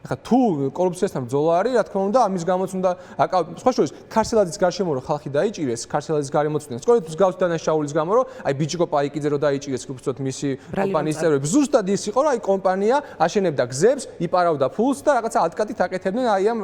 ახლა თუ კორუფციასთან ბრძოლა არის, რა თქმა უნდა, ამის გამოც უნდა სხვა შორის ქარსელაძის გარშემო რომ ხალხი დაიჭირეს, ქარსელაძის გარემოწვდნენ. სწორედ მსგავსი დანაშაულის გამო რომ აი ბიჭიკო პაიკიძე რომ დაიჭირეს, უბრალოდ მისი კომპანიის წევრები. ზუსტად ის იყო, რომ აი კომპანია აშენებდა გზებს, იპარავდა ფულს და რაღაცა ათკატით აკეთებდნენ აი ამ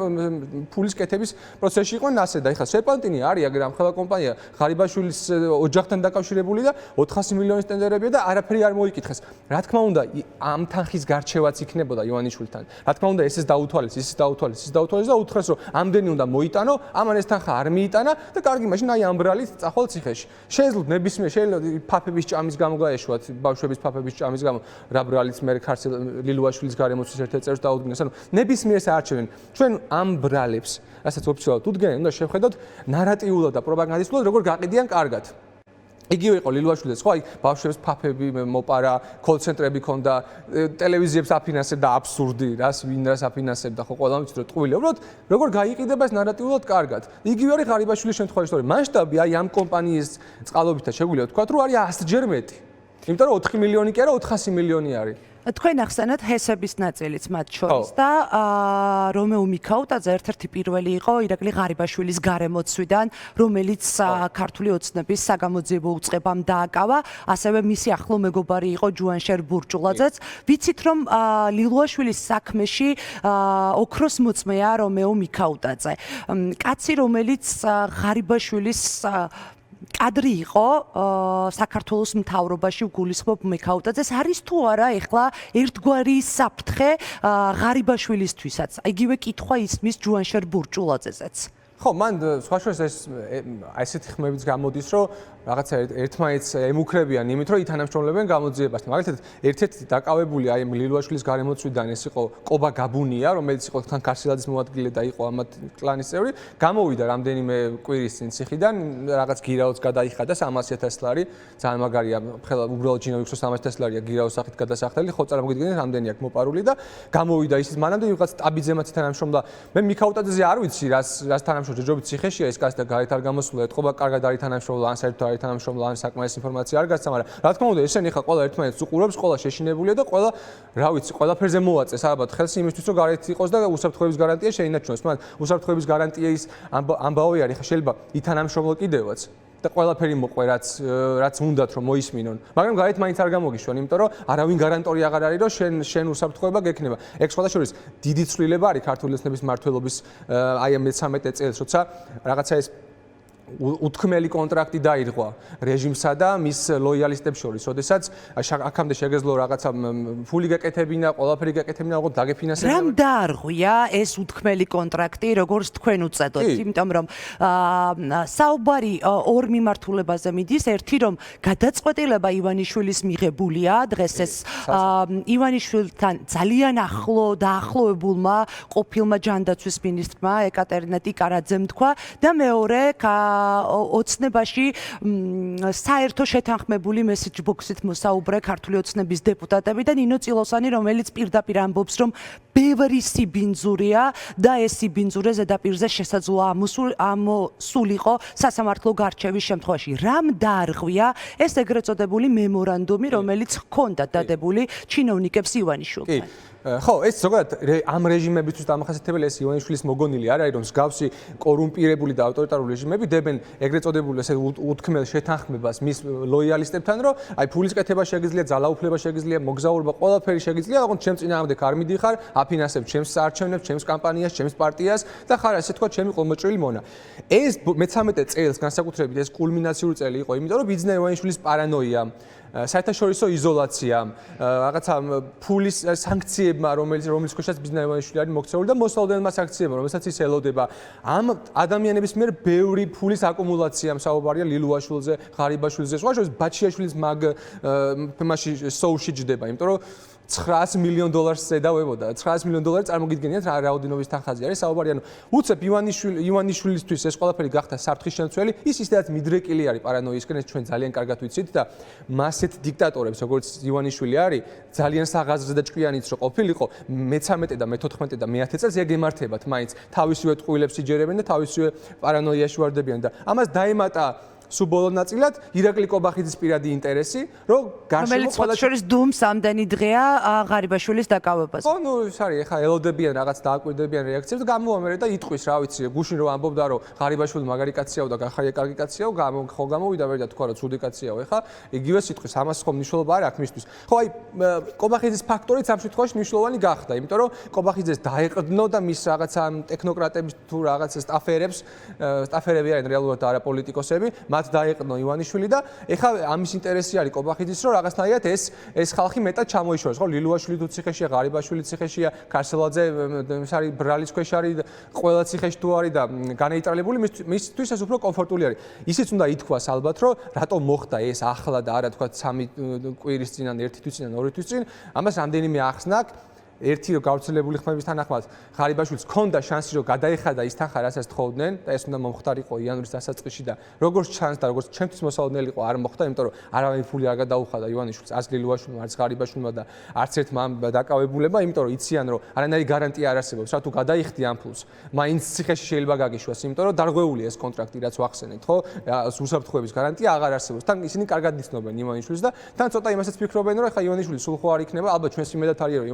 ფულის კეთების პროცესში იყვნენ ასე და ეხლა სერპანტინი არის აგერ ამ ხელა კომპანია ღარიბაშვილის ოჯახთან დაკავშირებული და 400 მილიონის ტენდერებია და არაფერი არ მოიკითხეს. რა თქმა უნდა, ამ თანხის გარჩევაც იქნებოდა ივანიშვილთან. რა თქმა უნდა ეს დაუთვალეს, ის დაუთვალეს და უთხრეს რომ ამდენი უნდა მოიტანო, ამან ეს თანხა არ მიიტანა და კარგი მაშინ აი ამ ბრალით წახვალ ციხეში. შეიძლება ნებისმიერ შეიძლება ფაფების ჭამის გამო გაეშვათ, ბავშვების ფაფების ჭამის გამო რა ბრალიც მე ქარსელ ლილუაშვილის გარემოცვის ერთ-ერთ წევრს დაუდგინეს. ანუ ნებისმიერს არჩევენ. ჩვენ ამ ბრალებს, რასაც ოფიციალურად უდგენენ, უნდა შევხედოთ ნარატიულად და პროპაგანდისტულად როგორ გაყიდიან კარგად. იგივე იყო ლილუაშვილიც, ხო, აი ბავშვებს ფაფები მოპარა, კოლცენტრები ქონდა, ტელევიზიებს აფინანსებდა აბსურდი, ვინ რას აფინანსებდა, ხო, ყველამ იცით რომ ტყუილი. უბრალოდ როგორ გაიყიდება ეს ნარატიულად კარგად. იგივე არის ღარიბაშვილის შემთხვევაში, რომ მასშტაბი აი ამ კომპანიის წყალობითაც შეგვიძლია ვთქვათ, რომ არის 100-ჯერ მეტი. იმიტომ რომ 4 მილიონი კი არა, 400 მილიონი არის. თქვენ ახსენეთ ჰესების ნაწილიც მათ შორის და რომეო მიქაუტაძე ერთ-ერთი პირველი იყო ირაკლი ღარიბაშვილის გარემოცვიდან, რომელიც ქართული ოცნების საგამოძიებო უწყებამ დააკავა, ასევე მისი ახლო მეგობარი იყო ჯუანშერ ბურჭულაძეც. ვიცით რომ ლილუაშვილის საქმეში ოქროს მოწმეა რომეო მიქაუტაძე. კაცი, რომელიც ღარიბაშვილის კადრი იყო საქართველოს მთავრობაში გულისხმობ მიქაუტაძეს, არის თუ არა ეხლა ერთგვარი საფრთხე ღარიბაშვილისთვისაც. იგივე კითხვა ისმის ჯუანშერ ბურჭულაძეზეც. ხო, მან სხვა შორის ეს ესეთი ხმებიც გამოდის, რომ რაღაცა ერთმანეთს ემუქრებიან იმით, რომ ითანამშრომლებენ გამოძიებას. მაგალითად, ერთ-ერთი დაკავებული აი ლილუაშვილის გარემოცვიდან ეს იყო კობა გაბუნია, რომელიც იყო თან ქარსელაძის მოადგილე და იყო ამათ კლანის წევრი. გამოვიდა რამდენიმე კვირის წინ ციხიდან, რაღაც გირაოს გადაიხადა 300,000 ლარი. ძალიან მაგარია, ხელა უბრალოდ ჯინოვიქს 300,000 ლარია გირაოს სახით გადასახდელი, ხო წარმოგიდგენთ რამდენი აქვს მოპარული და გამოვიდა ისიც მანამდე ვიღაც ტაბიძემაც ითანამშრომლა. მე მიქაუტაძეზე არ ვიცი, რას თანამშრომლობს, ჯობით ციხეშია ეს კაცი და გარეთ არ გამოსულა, ეთყობა კარგად არის თანამშრომლა, ან საერთოდ არის თანამშრომლა, ან საკმარის ინფორმაცია არ გასცა, მაგრამ რა თქმა უნდა, ესენი ხა ყველა ერთმანეთს უყურებს, ყველა შეშინებულია და ყველა, რა ვიცი, ყველაფერზე მოაწეს ალბათ ხელს იმისთვის, რომ გარეთ იყოს და უსაფრთხოების გარანტია შეინარჩუნოს. მაგრამ უსაფრთხოების გარანტიის ამბავი არის, ხა შეიძლება ითანამშრომლო კიდევაც და ყველაფერი მოყვე, რაც უნდათ რომ მოისმინონ. მაგრამ გარეთ მაინც არ გამოგიშვან, იმიტომ რომ არავინ გარანტორი აღარ არის, რომ შენ უსაფრთხოება გექნება. ეგ სხვადასხვა შორის დიდი ცვლილება არის ქართული ოცნების მმართველობის აი ამ 13 წელს, როცა რაღაცა ეს უთქმელი კონტრაქტი დაირღვა რეჟიმსა და მის ლოიალისტებს შორის, როდესაც აქამდე შეგეძლო რაღაცა ფული გაკეთებინა, ყველაფერი გაკეთებინა, როგორ დაგეფინანსებინა. რამ დაარღვია ეს უთქმელი კონტრაქტი, როგორც თქვენ უწედოთ, იმიტომ რომ საუბარი ორ მიმართულებაზე მიდის, ერთი რომ გადაწყვეტილება ივანიშვილის მიღებულია, დღეს ეს ივანიშვილთან ძალიან ახლო დაახლოებულმა ყოფილმა ჯანდაცვის მინისტრმა ეკატერინა ტიკარაძემ თქვა და მეორე ოცნებაში საერთო შეთანხმებული მესეჯ ბოქსით მოსაუბრე ქართული ოცნების დეპუტატები და ნინო წილოსანი, რომელიც პირდაპირ ამბობს, რომ ბევრი სიბინძურია და ეს სიბინძურე ზედაპირზე შესაძლოა ამოსულიყო სასამართლო გარჩევის შემთხვევაში. რამ დაარღვია ეს ეგრეთ წოდებული მემორანდუმი, რომელიც ჰქონდა დადებული ჩინოვნიკებს ივანიშვილთან? ხო, ეს ზოგადად ამ რეჟიმებისთვის დამახასიათებელი ეს ივანიშვილის მოგონილი არ არის, რომ მსგავსი კორუმპირებული და ავტორიტარული რეჟიმები დებენ ეგრეთ წოდებული ესე უთქმელ შეთანხმებას მის ლოიალისტებთან, რომ აი ფულის კეთება შეგიძლია, ძალაუფლება შეგიძლია, მოგზაურობა ყველაფერი შეგიძლია, ოღონდ ჩემ წინააღმდეგ არ მიდიხარ, აფინანსებ ჩემს არჩევნებს, ჩემს კამპანიას, ჩემს პარტიას და ხარ ასე თქვა ჩემი ყოლმოჭრილი მონა. ეს 13 წელს განსაკუთრებით ეს კულმინაციური წელი იყო, იმიტომ რომ ბიძინა ივანიშვილის პარანოია, საერთაშორისო იზოლაცია, რაღაცა ფულის სანქციებმა, რომელიც ქვეშაც ბიძინა ივანიშვილი არის მოქცეული და მოსალოდნელმა სანქციებმა, რომელსაც ის ელოდება. ამ ადამიანების მიერ ბევრი ფულის აკუმულაცია საუბარია ლილუაშვილზე, ღარიბაშვილზე, სხვა შორის ბაჩიაშვილის მაგ თემაში სოუში ჯდება, იმიტომ რომ $900 მილიონ ზედავებოდა. $900 მილიონ წარმოგიდგენიათ რა რაოდენობის თანხაზე არის საუბარი. ანუ უცებ ივანიშვილისთვის ეს ყველაფერი გახდა საფრთხის შემცველი, ის ისედაც მიდრეკილი არის პარანოიისკენ, ეს ჩვენ ძალიან კარგად ვიცით და მასეთ დიქტატორებს, როგორც ივანიშვილი არის, ძალიან საღაზრზე და ჭკვიანიც რო ყოფილიყო, მე-13 და მე-14 და მე-10 წელს ეგ ემართებათ მაინც. თავისივე ტყუილებს იჯერებენ და თავისივე პარანოიაში ვარდებიან და ამას დაემატა სულ ბოლო ნაწილად ირაკლი კობახიძის პირადი ინტერესი, რომ გარშემო რომელიც შორის დუმს ამდენი დღეა ღარიბაშვილის დაკავებაზე. ხო, ნუ ის არის, ეხა ელოდებიან რაღაც დააკვირდებიან რეაქციებს და გამოვამერე და იტყვის, რა ვიცი, გუშინ რომ ამბობდა, რომ ღარიბაშვილი მაგარი კაციაო და გახარია კარგი კაციაო, ხო გამოვიდა ვერ და თქვა, რომ ცუდი კაციაო, ეხა იგივე სიტყვის, ამას ხომ მნიშვნელობა არ აქვს მისთვის. ხო, აი, კობახიძის ფაქტორიც ამ შემთხვევაში მნიშვნელოვანი გახდა, იმიტომ რომ კობახიძეს დაეყრდნო და მის რაღაცა ტექნოკრატების თუ რაღაც სტაფერები არიან რეალურად არა პოლიტიკოსები, მათ დაეყრდნო ივანიშვილი და ეხა ამის ინტერესი არის კობახიძის, რომ რაღაცნაირად ეს ხალხი მეტად ჩამოიშოროს, ხო, ლილუაშვილი თუ ციხეშია, ღარიბაშვილი ციხეშია, ქარსელაძე ის არის ბრალის ქვეშ არის, ყველა ციხეში თუ არის და განეიტრალებული, მისთვის ეს უფრო კომფორტული არის. ისიც უნდა ითქვას ალბათ, რომ რატომ მოხდა ეს ახლა და არა თქვა 3 კვირის წინ ან 1 თვის წინ ან 2 თვის წინ, ამას რამდენიმე ახსნა აქვს. ერთი რომ გავრცელებული ხმების თანახმად ღარიბაშვილს ჰქონდა შანსი რომ გადაეხადა ის თანხა რასაც თხოვდნენ და ეს უნდა მომხდარიყო იანვრის დასაწყისში და როგორც ჩანს და როგორც ჩემთვის მოსალოდნელი იყო არ მოხდა, იმიტომ რომ არავინ ფული არ გადაუხადა ივანიშვილს, არც ლილუაშვილმა, არც ღარიბაშვილმა და არც ერთმა დაკავებულებმა, იმიტომ რომ იციან რომ არანაირი გარანტია არ არსებობს, რა თუ გადაიხდი ამ ფულს, მაინც ციხეში შეიძლება გაგიშვას, იმიტომ რომ დარღვეულია ეს კონტრაქტი, რაც ვახსენეთ, ხო? უსაფრთხოების გარანტია აღარ არსებობს. თან ისინი კარგად იცნობენ ივანიშვილს და თან ცოტა იმასაც ფიქრობენ, რომ ეხა ივანიშვილი სულ ხო არ იქნება, ალბათ ჩვენს იმედად არის რომ